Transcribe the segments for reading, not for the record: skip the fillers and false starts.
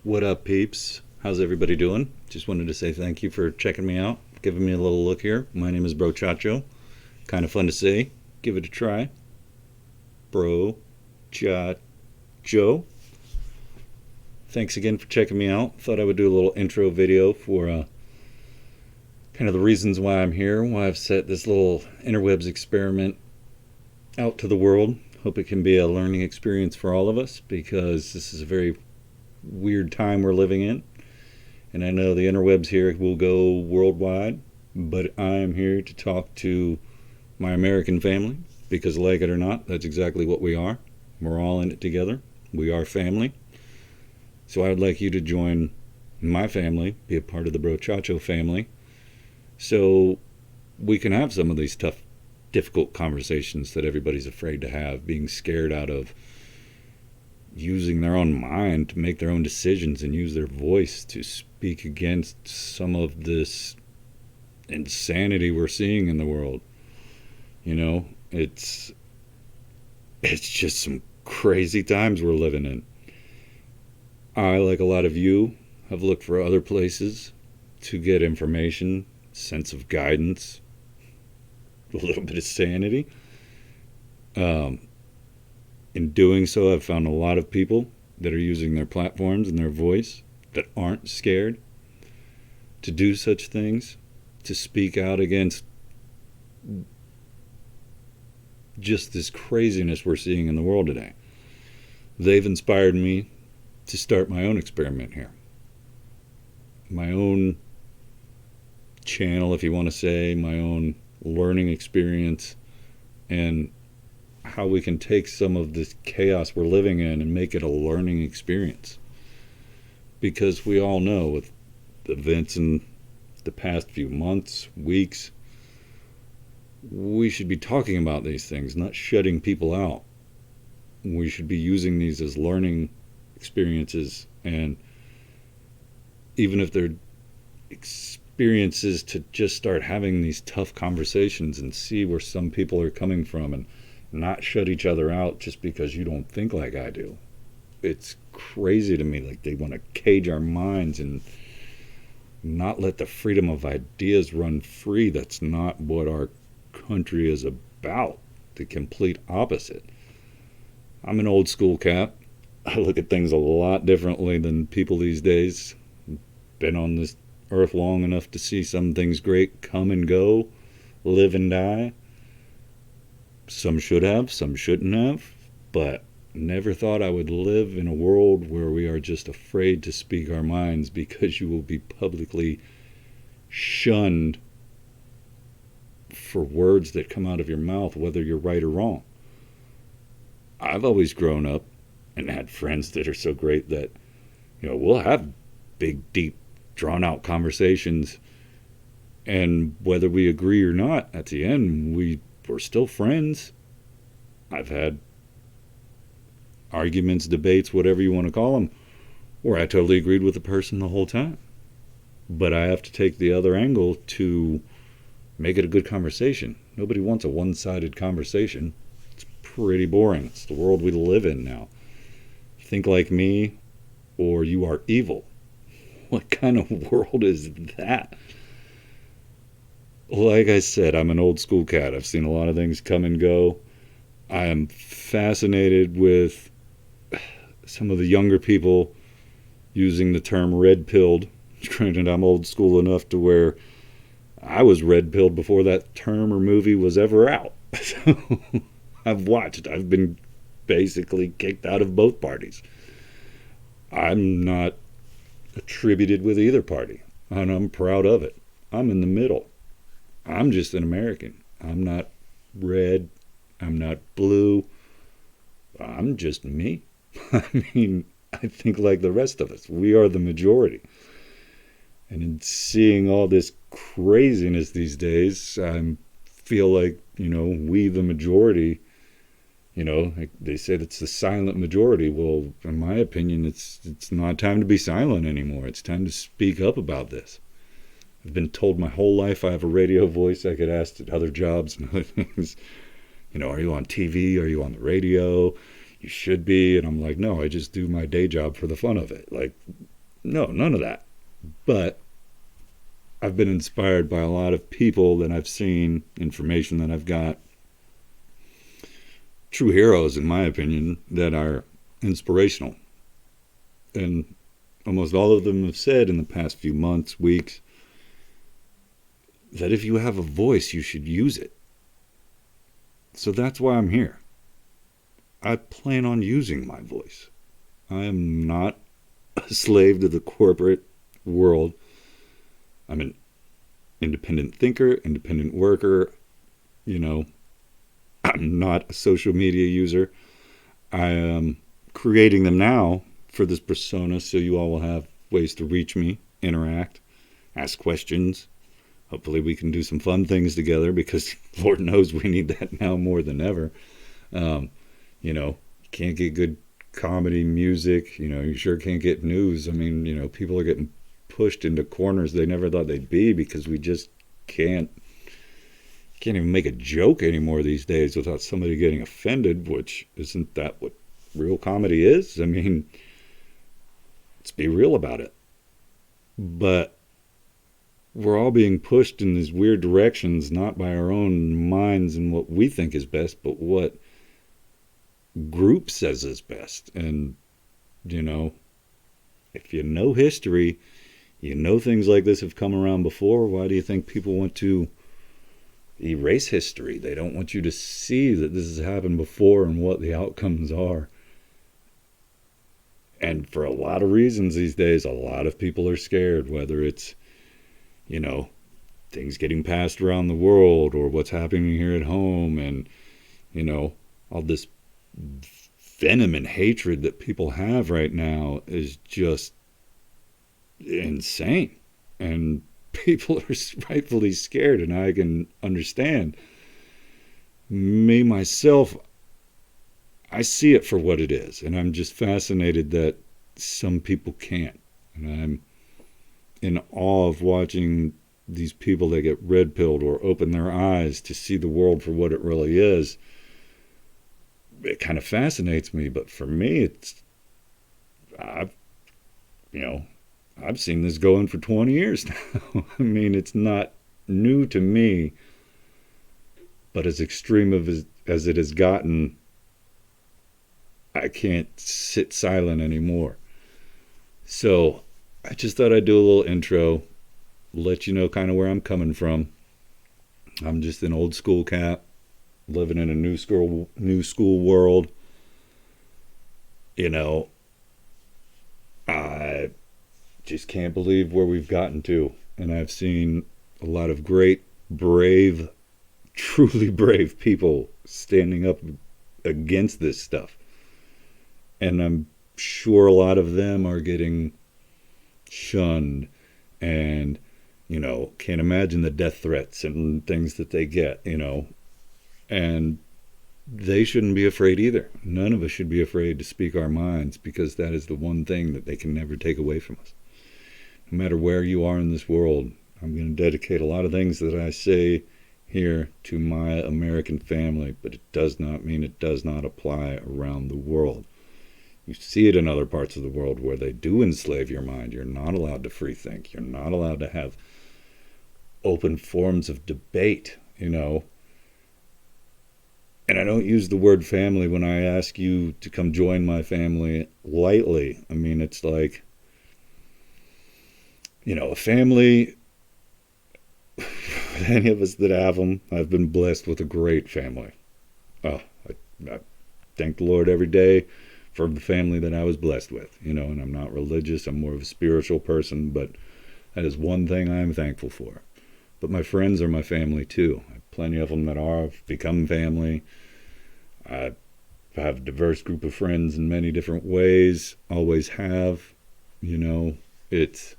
What up, peeps? How's everybody doing? Just wanted to say thank you for checking me out, giving me a little look here. My name is Brochacho. Kind of fun to say. Give it a try. Brochacho. Thanks again for checking me out. Thought I would do a little intro video for kind of the reasons why I'm here, why I've set this little interwebs experiment out to the world. Hope it can be a learning experience for all of us, because this is a very weird time we're living in. And I know the interwebs here will go worldwide, but I'm here to talk to my American family, because like it or not, that's exactly what we are. We're all in it together. We are family. So I would like you to join my family, be a part of the Brochacho family, so we can have some of these tough, difficult conversations that everybody's afraid to have, being scared out of using their own mind to make their own decisions and use their voice to speak against some of this insanity we're seeing in the world. You know, it's just some crazy times we're living in. I, like a lot of you, have looked for other places to get information, sense of guidance, a little bit of sanity. In doing so, I've found a lot of people that are using their platforms and their voice that aren't scared to do such things, to speak out against just this craziness we're seeing in the world today. They've inspired me to start my own experiment here. My own channel, if you want to say, my own learning experience, and how we can take some of this chaos we're living in and make it a learning experience. Because we all know, with events in the past few months, weeks, we should be talking about these things, not shutting people out. We should be using these as learning experiences, and even if they're experiences, to just start having these tough conversations and see where some people are coming from, and not shut each other out just because you don't think like I do. It's crazy to me, like they want to cage our minds and not let the freedom of ideas run free. That's not what our country is about. The complete opposite. I'm an old school cat. I look at things a lot differently than people these days. Been on this earth long enough to see some things great come and go, live and die. Some should have, some shouldn't have, but never thought I would live in a world where we are just afraid to speak our minds, because you will be publicly shunned for words that come out of your mouth, whether you're right or wrong. I've always grown up and had friends that are so great that, we'll have big, deep, drawn-out conversations, and whether we agree or not, at the end, we're still friends. I've had arguments, debates, whatever you want to call them, where I totally agreed with the person the whole time. But I have to take the other angle to make it a good conversation. Nobody wants a one-sided conversation. It's pretty boring. It's the world we live in now. Think like me, or you are evil. What kind of world is that? Like I said, I'm an old school cat. I've seen a lot of things come and go. I am fascinated with some of the younger people using the term red pilled. Granted, I'm old school enough to where I was red pilled before that term or movie was ever out. So I've been basically kicked out of both parties. I'm not attributed with either party, and I'm proud of it. I'm in the middle. I'm just an American. I'm not red. I'm not blue. I'm just me. I mean, I think like the rest of us. We are the majority. And in seeing all this craziness these days, I feel like, we the majority, like they said it's the silent majority. Well, in my opinion, it's not time to be silent anymore. It's time to speak up about this. I've been told my whole life I have a radio voice. I get asked at other jobs and other things, are you on TV? Are you on the radio? You should be. And I'm like, no, I just do my day job for the fun of it. Like, No, none of that. But I've been inspired by a lot of people that I've seen, information that I've got, true heroes, in my opinion, that are inspirational. And almost all of them have said in the past few months, weeks, that if you have a voice, you should use it. So that's why I'm here. I plan on using my voice. I am not a slave to the corporate world. I'm an independent thinker, independent worker. You know, I'm not a social media user. I am creating them now for this persona so you all will have ways to reach me, interact, ask questions. Hopefully we can do some fun things together because Lord knows we need that now more than ever. You know, you can't get good comedy, music. You know, you sure can't get news. I mean, you know, people are getting pushed into corners they never thought they'd be because we just can't even make a joke anymore these days without somebody getting offended, which isn't that what real comedy is? I mean, let's be real about it. But we're all being pushed in these weird directions, not by our own minds and what we think is best, but what group says is best. And, you know, if you know history, you know things like this have come around before. Why do you think people want to erase history? They don't want you to see that this has happened before and what the outcomes are. And for a lot of reasons these days, a lot of people are scared, whether it's, you know, things getting passed around the world or what's happening here at home, and, you know, all this venom and hatred that people have right now is just insane. And people are rightfully scared, and I can understand. Me, myself, I see it for what it is, and I'm just fascinated that some people can't. And I'm in awe of watching these people that get red pilled or open their eyes to see the world for what it really is. It kind of fascinates me, but for me, I've seen this going for 20 years now. I mean, it's not new to me, but as extreme as it has gotten, I can't sit silent anymore. So I just thought I'd do a little intro, let you know kind of where I'm coming from. I'm just an old school cat living in a new school world. You know, I just can't believe where we've gotten to. And I've seen a lot of great, brave, truly brave people standing up against this stuff. And I'm sure a lot of them are getting shunned and, you know, can't imagine the death threats and things that they get, you know. And they shouldn't be afraid either. None of us should be afraid to speak our minds, because that is the one thing that they can never take away from us. No matter where you are in this world, I'm going to dedicate a lot of things that I say here to my American family, but it does not mean it does not apply around the world. You see it in other parts of the world where they do enslave your mind. You're not allowed to free think. You're not allowed to have open forms of debate, you know. And I don't use the word family when I ask you to come join my family lightly. I mean, it's like, you know, a family, any of us that have them, I've been blessed with a great family. Oh, I thank the Lord every day for the family that I was blessed with, you know, and I'm not religious. I'm more of a spiritual person, but that is one thing I'm thankful for. But my friends are my family too. I have plenty of them that are become family. I have a diverse group of friends in many different ways, always have. You know, it's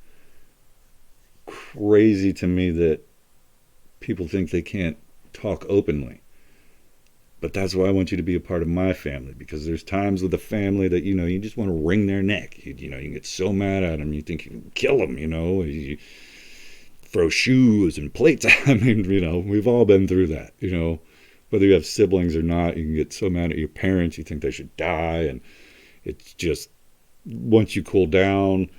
crazy to me that people think they can't talk openly. But that's why I want you to be a part of my family, because there's times with a family that, you know, you just want to wring their neck. You know, you get so mad at them, you think you can kill them, you know. You throw shoes and plates. I mean, you know, we've all been through that, you know. Whether you have siblings or not, you can get so mad at your parents, you think they should die. And it's just, once you cool down,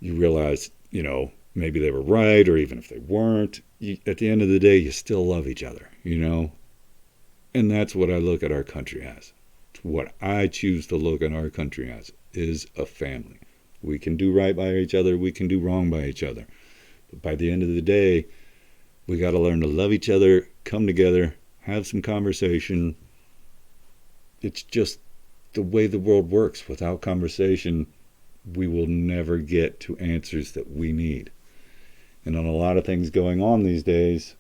You realize, maybe they were right, or even if they weren't, at the end of the day, you still love each other. And that's what I look at our country as. It's what I choose to look at our country as, is a family. We can do right by each other, we can do wrong by each other. But by the end of the day, we got to learn to love each other, come together, have some conversation. It's just the way the world works. Without conversation, we will never get to answers that we need. And on a lot of things going on these days,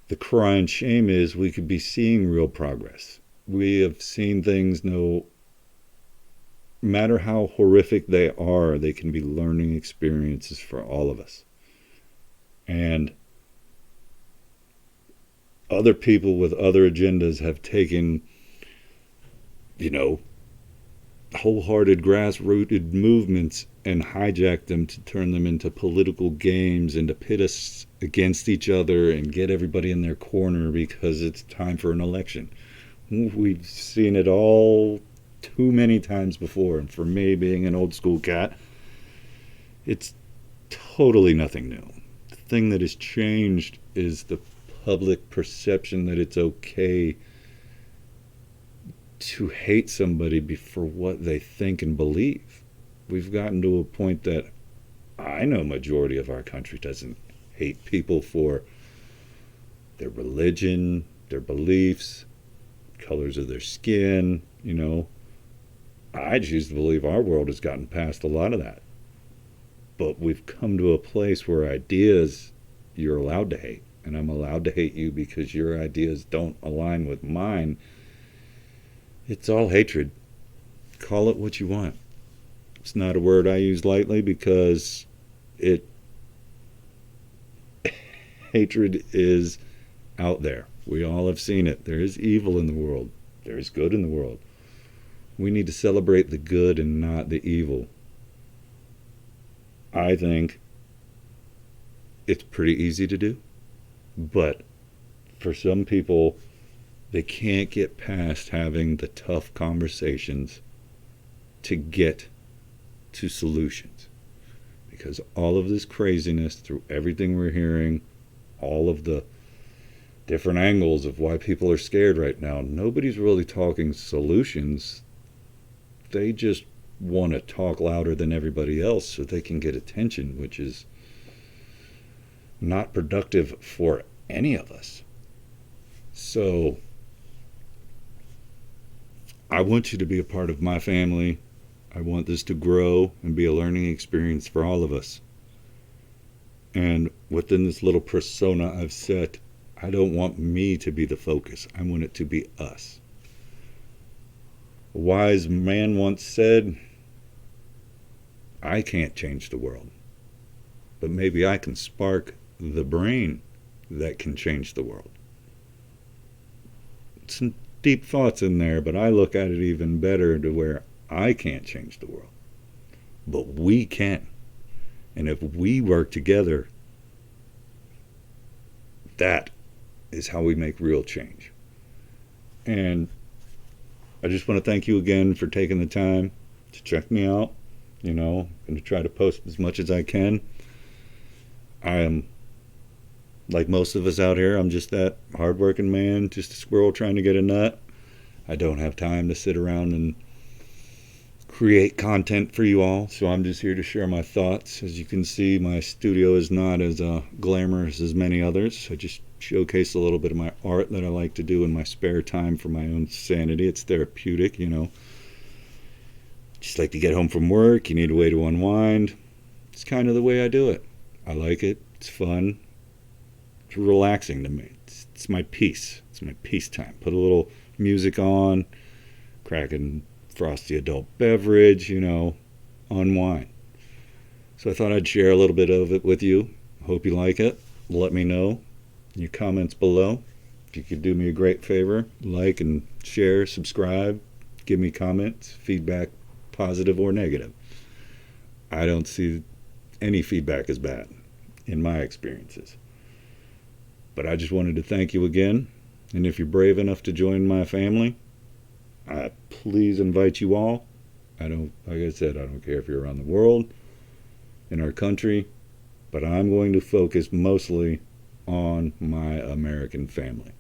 the crying shame is we could be seeing real progress. We have seen things, no matter how horrific they are, they can be learning experiences for all of us. And other people with other agendas have taken, wholehearted, grassrooted movements and hijacked them to turn them into political games and to pit us against each other and get everybody in their corner because it's time for an election. We've seen it all too many times before, and for me, being an old school cat, it's totally nothing new. The thing that has changed is the public perception that it's okay to hate somebody for what they think and believe. We've gotten to a point that I know majority of our country doesn't hate people for their religion, their beliefs, colors of their skin. I choose to believe our world has gotten past a lot of that. But we've come to a place where ideas you're allowed to hate. And I'm allowed to hate you because your ideas don't align with mine. It's all hatred. Call it what you want. It's not a word I use lightly because hatred is out there. We all have seen it. There is evil in the world. There is good in the world. We need to celebrate the good and not the evil. I think it's pretty easy to do. But for some people, they can't get past having the tough conversations to get to solutions. Because all of this craziness, through everything we're hearing, all of the different angles of why people are scared right now, nobody's really talking solutions. They just want to talk louder than everybody else so they can get attention, which is not productive for any of us. So I want you to be a part of my family. I want this to grow and be a learning experience for all of us. And within this little persona I've set, I don't want me to be the focus. I want it to be us. A wise man once said, I can't change the world, but maybe I can spark the brain that can change the world. Some deep thoughts in there, but I look at it even better to where I can't change the world, but we can. And if we work together, that is how we make real change. And I just want to thank you again for taking the time to check me out. I'm going to try to post as much as I can. I am, like most of us out here, I'm just that hardworking man, just a squirrel trying to get a nut. I don't have time to sit around and create content for you all, so I'm just here to share my thoughts. As you can see, my studio is not as glamorous as many others. I just showcase a little bit of my art that I like to do in my spare time for my own sanity. It's therapeutic, Just like to get home from work, you need a way to unwind. It's kind of the way I do it. I like it. It's fun. It's relaxing to me. It's my peace. It's my peace time. Put a little music on, cracking frosty adult beverage, unwind. So I thought I'd share a little bit of it with you. Hope you like it. Let me know in your comments below. If you could do me a great favor, like and share, subscribe, give me comments, feedback, positive or negative. I don't see any feedback as bad in my experiences. But I just wanted to thank you again. And if you're brave enough to join my family, I please invite you all. Like I said, I don't care if you're around the world, in our country, but I'm going to focus mostly on my American family.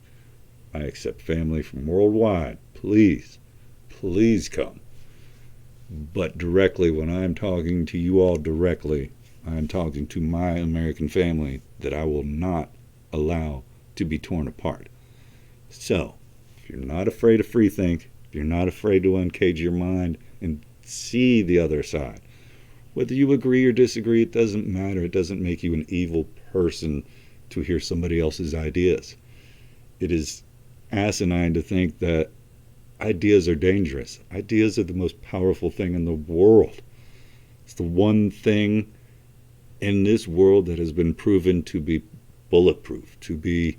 I accept family from worldwide. Please, please come. But directly, when I'm talking to you all directly, I'm talking to my American family that I will not allow to be torn apart. So, if you're not afraid of free think, if you're not afraid to uncage your mind and see the other side, whether you agree or disagree, it doesn't matter. It doesn't make you an evil person to hear somebody else's ideas. It is asinine to think that ideas are dangerous. Ideas are the most powerful thing in the world. It's the one thing in this world that has been proven to be bulletproof, to be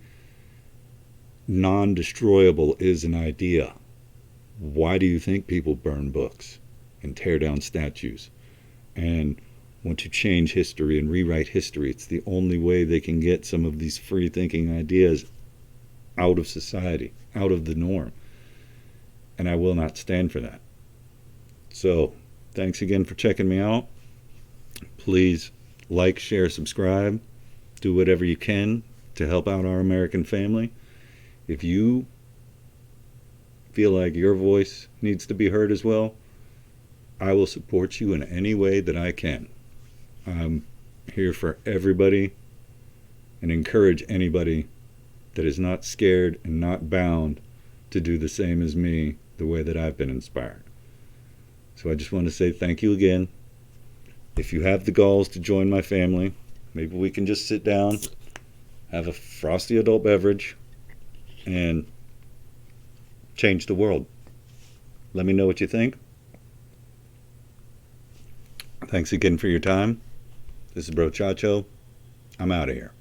non-destroyable is an idea. Why do you think people burn books and tear down statues and want to change history and rewrite history? It's the only way they can get some of these free-thinking ideas out of society, out of the norm. And I will not stand for that. So, thanks again for checking me out. Please like, share, subscribe. Do whatever you can to help out our American family. If you feel like your voice needs to be heard as well, I will support you in any way that I can. I'm here for everybody and encourage anybody that is not scared and not bound to do the same as me, the way that I've been inspired. So I just want to say thank you again. If you have the galls to join my family, maybe we can just sit down, have a frosty adult beverage, and change the world. Let me know what you think. Thanks again for your time. This is Brochacho. I'm out of here.